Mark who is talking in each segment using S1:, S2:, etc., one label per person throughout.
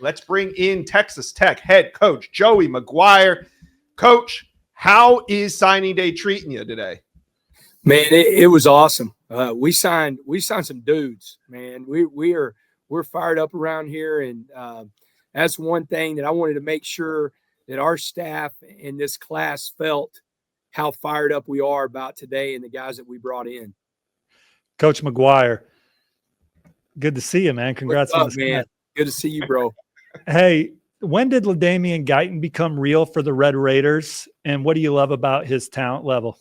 S1: let's bring in Texas Tech head coach Joey McGuire. Coach, how is signing day treating you today?
S2: Man, it was awesome. We signed some dudes, man. We're fired up around here, and that's one thing that I wanted to make sure that our staff in this class felt how fired up we are about today and the guys that we brought in.
S3: Coach McGuire, good to see you, man. Congrats on this,
S2: man. Good to see you, bro.
S3: Hey, when did LaDamion Guyton become real for the Red Raiders, and what do you love about his talent level?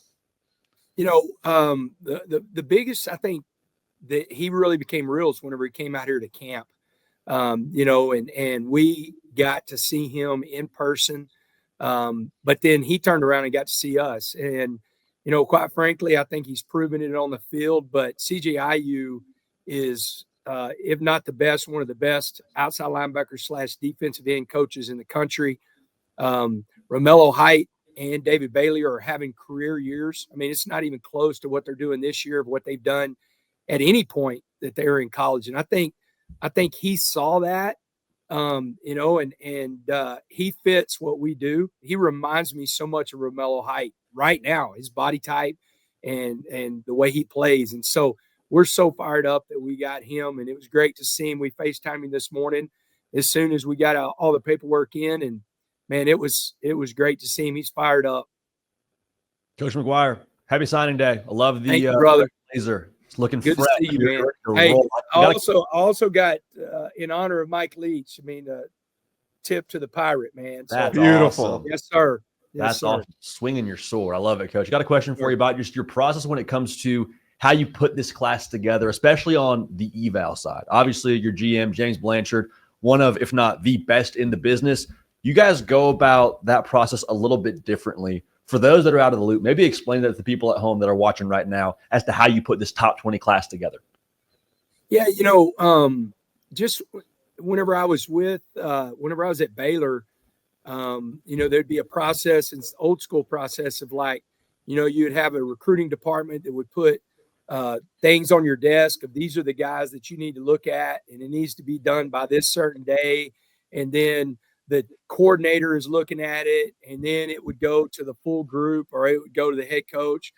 S2: You know, the biggest, I think, that he really became real is whenever he came out here to camp. You know, and we got to see him in person. But then he turned around and got to see us. And, you know, quite frankly, I think he's proven it on the field. But CJIU is, if not the best, one of the best outside linebacker / defensive end coaches in the country. Romello Height and David Bailey are having career years. I mean, it's not even close to what they're doing this year of what they've done at any point that they were in college. And I think he saw that, you know, and he fits what we do. He reminds me so much of Romello Height right now, his body type and the way he plays. And so we're so fired up that we got him, and it was great to see him. We FaceTimed him this morning as soon as we got all the paperwork in, and man, it was great to see him. He's fired up.
S4: Coach McGuire, happy signing day. I love the
S2: brother.
S4: Blazer. It's looking
S2: good
S4: fresh.
S2: To see you, man. Hey, I also got in honor of Mike Leach. I mean, tip to the pirate, man. So,
S4: that's
S1: beautiful.
S4: Awesome.
S2: Yes, sir.
S4: That's awesome. Swinging your sword. I love it, Coach. Got a question for you about just your process when it comes to how you put this class together, especially on the eval side. Obviously, your GM, James Blanchard, one of, if not the best in the business. You guys go about that process a little bit differently. For those that are out of the loop, maybe explain that to the people at home that are watching right now as to how you put this top 20 class together.
S2: Yeah, you know, just whenever I was at Baylor, you know, there'd be a process, and old school process of like, you know, you'd have a recruiting department that would put things on your desk of these are the guys that you need to look at, and it needs to be done by this certain day. And then the coordinator is looking at it, and then it would go to the full group, or it would go to the head coach,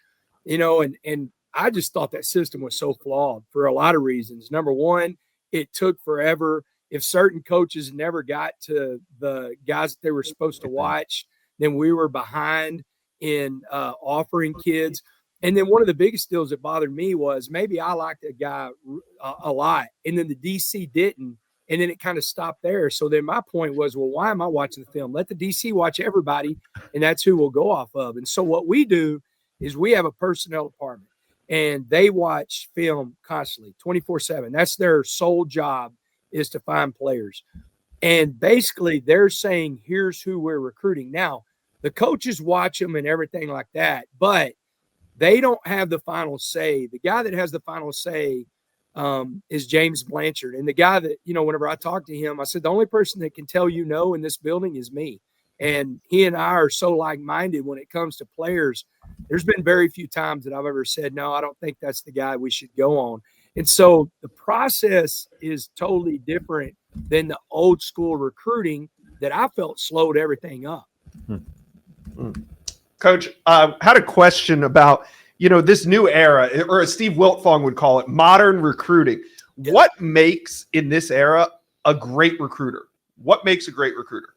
S2: you know, and I just thought that system was so flawed for a lot of reasons. Number one, it took forever. If certain coaches never got to the guys that they were supposed to watch, then we were behind in offering kids. And then one of the biggest deals that bothered me was maybe I liked a guy a lot, and then the DC didn't. And then it kind of stopped there. So then my point was, well, why am I watching the film? Let the DC watch everybody, and that's who we'll go off of. And so what we do is we have a personnel department, and they watch film constantly, 24/7. That's their sole job, is to find players. And basically they're saying, here's who we're recruiting. Now, the coaches watch them and everything like that, but they don't have the final say. The guy that has the final say is James Blanchard. And the guy that, you know, whenever I talked to him, I said, the only person that can tell you no in this building is me. And he and I are so like-minded when it comes to players. There's been very few times that I've ever said, no, I don't think that's the guy we should go on. And so the process is totally different than the old school recruiting that I felt slowed everything up.
S1: Coach, I had a question about, you know, this new era, or as Steve Wiltfong would call it, modern recruiting. Yeah. What makes in this era a great recruiter? What makes a great recruiter?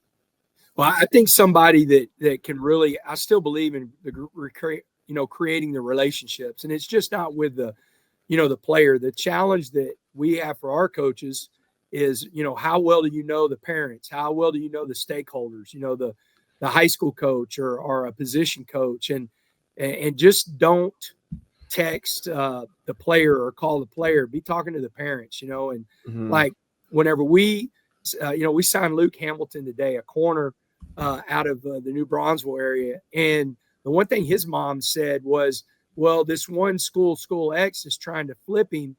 S2: Well, I think somebody that can really, I still believe in the creating the relationships, and it's just not with the, you know, the player. The challenge that we have for our coaches is, you know, how well do you know the parents? How well do you know the stakeholders? You know, the high school coach or a position coach, and just don't text the player or call the player. Be talking to the parents, you know, and like whenever we signed Luke Hamilton today, a corner out of the New Bronzeville area. And the one thing his mom said was, well, this one school X is trying to flip him,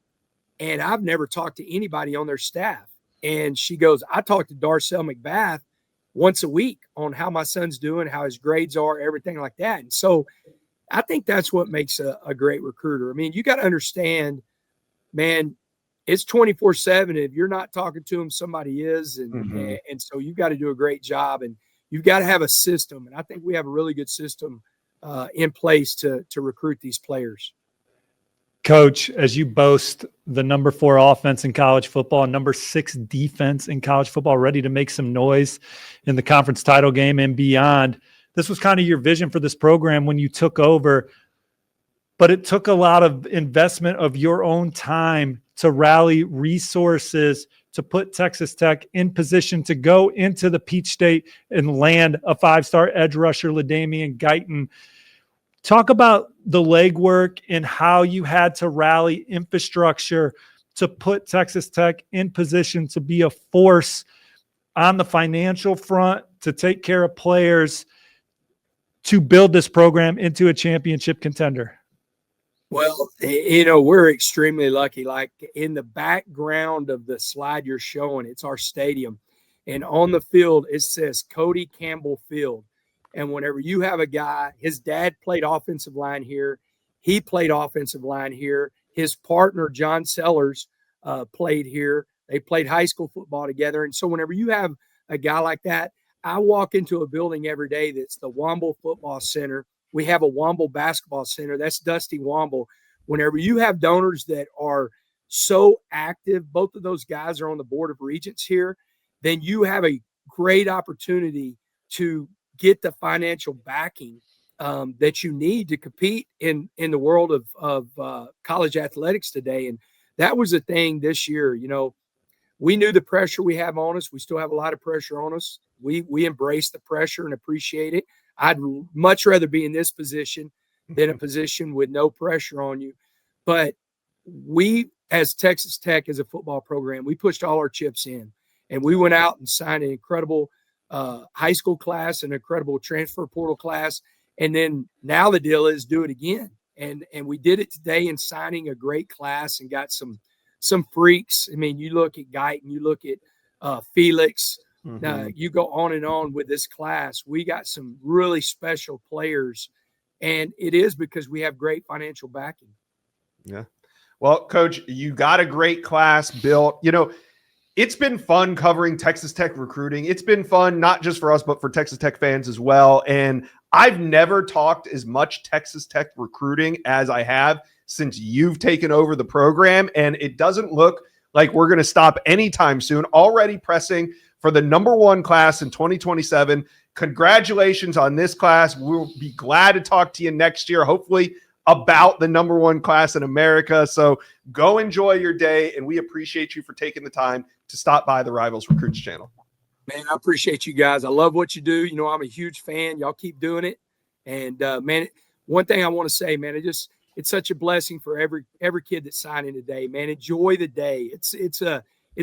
S2: and I've never talked to anybody on their staff. And she goes, I talked to Darcel McBath once a week on how my son's doing, how his grades are, everything like that. And so I think that's what makes a great recruiter. I mean, you got to understand, man, it's 24/7. If you're not talking to them, somebody is.
S1: Mhm.
S2: And so you've got to do a great job, and you've got to have a system. And I think we have a really good system in place to recruit these players.
S3: Coach, as you boast the number 4 offense in college football, number 6 defense in college football, ready to make some noise in the conference title game and beyond, this was kind of your vision for this program when you took over. But it took a lot of investment of your own time to rally resources to put Texas Tech in position to go into the Peach State and land a 5-star edge rusher, LaDamion Guyton. Talk about the legwork and how you had to rally infrastructure to put Texas Tech in position to be a force on the financial front, to take care of players, to build this program into a championship contender.
S2: Well, we're extremely lucky. Like in the background of the slide you're showing, it's our stadium. And on the field, it says Cody Campbell Field. And whenever you have a guy, his dad played offensive line here. He played offensive line here. His partner, John Sellers, played here. They played high school football together. And so whenever you have a guy like that, I walk into a building every day that's the Womble Football Center. We have a Womble Basketball Center. That's Dusty Womble. Whenever you have donors that are so active, both of those guys are on the Board of Regents here, then you have a great opportunity to get the financial backing that you need to compete in the world of college athletics today. And that was the thing this year. We knew the pressure we have on us. We still have a lot of pressure on us. We embrace the pressure and appreciate it. I'd much rather be in this position than a position with no pressure on you. But we, as Texas Tech, as a football program, we pushed all our chips in, and we went out and signed an incredible high school class, an incredible transfer portal class. And then now the deal is do it again. And we did it today in signing a great class and got some freaks. I mean, you look at Guyton, you look at Felix, you go on and on with this class. We got some really special players, and it is because we have great financial backing.
S1: Yeah. Well, Coach, you got a great class built. It's been fun covering Texas Tech recruiting. It's been fun, not just for us, but for Texas Tech fans as well. And I've never talked as much Texas Tech recruiting as I have since you've taken over the program. And it doesn't look like we're going to stop anytime soon. Already pressing for the number 1 class in 2027. Congratulations on this class. We'll be glad to talk to you next year, hopefully about the number 1 class in America. So go enjoy your day, and we appreciate you for taking the time to stop by the Rivals Recruits channel.
S2: Man, I appreciate you guys. I love what you do. I'm a huge fan. Y'all keep doing it. And man, one thing I want to say, man, it's such a blessing for every kid that's signing today, man. Enjoy the day. It's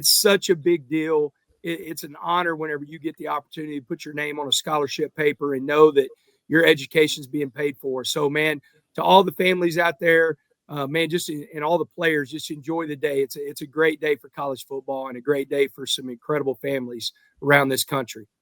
S2: such a big deal. It's an honor whenever you get the opportunity to put your name on a scholarship paper and know that your education is being paid for. So, man, to all the families out there, man, and all the players, just enjoy the day. It's a great day for college football and a great day for some incredible families around this country.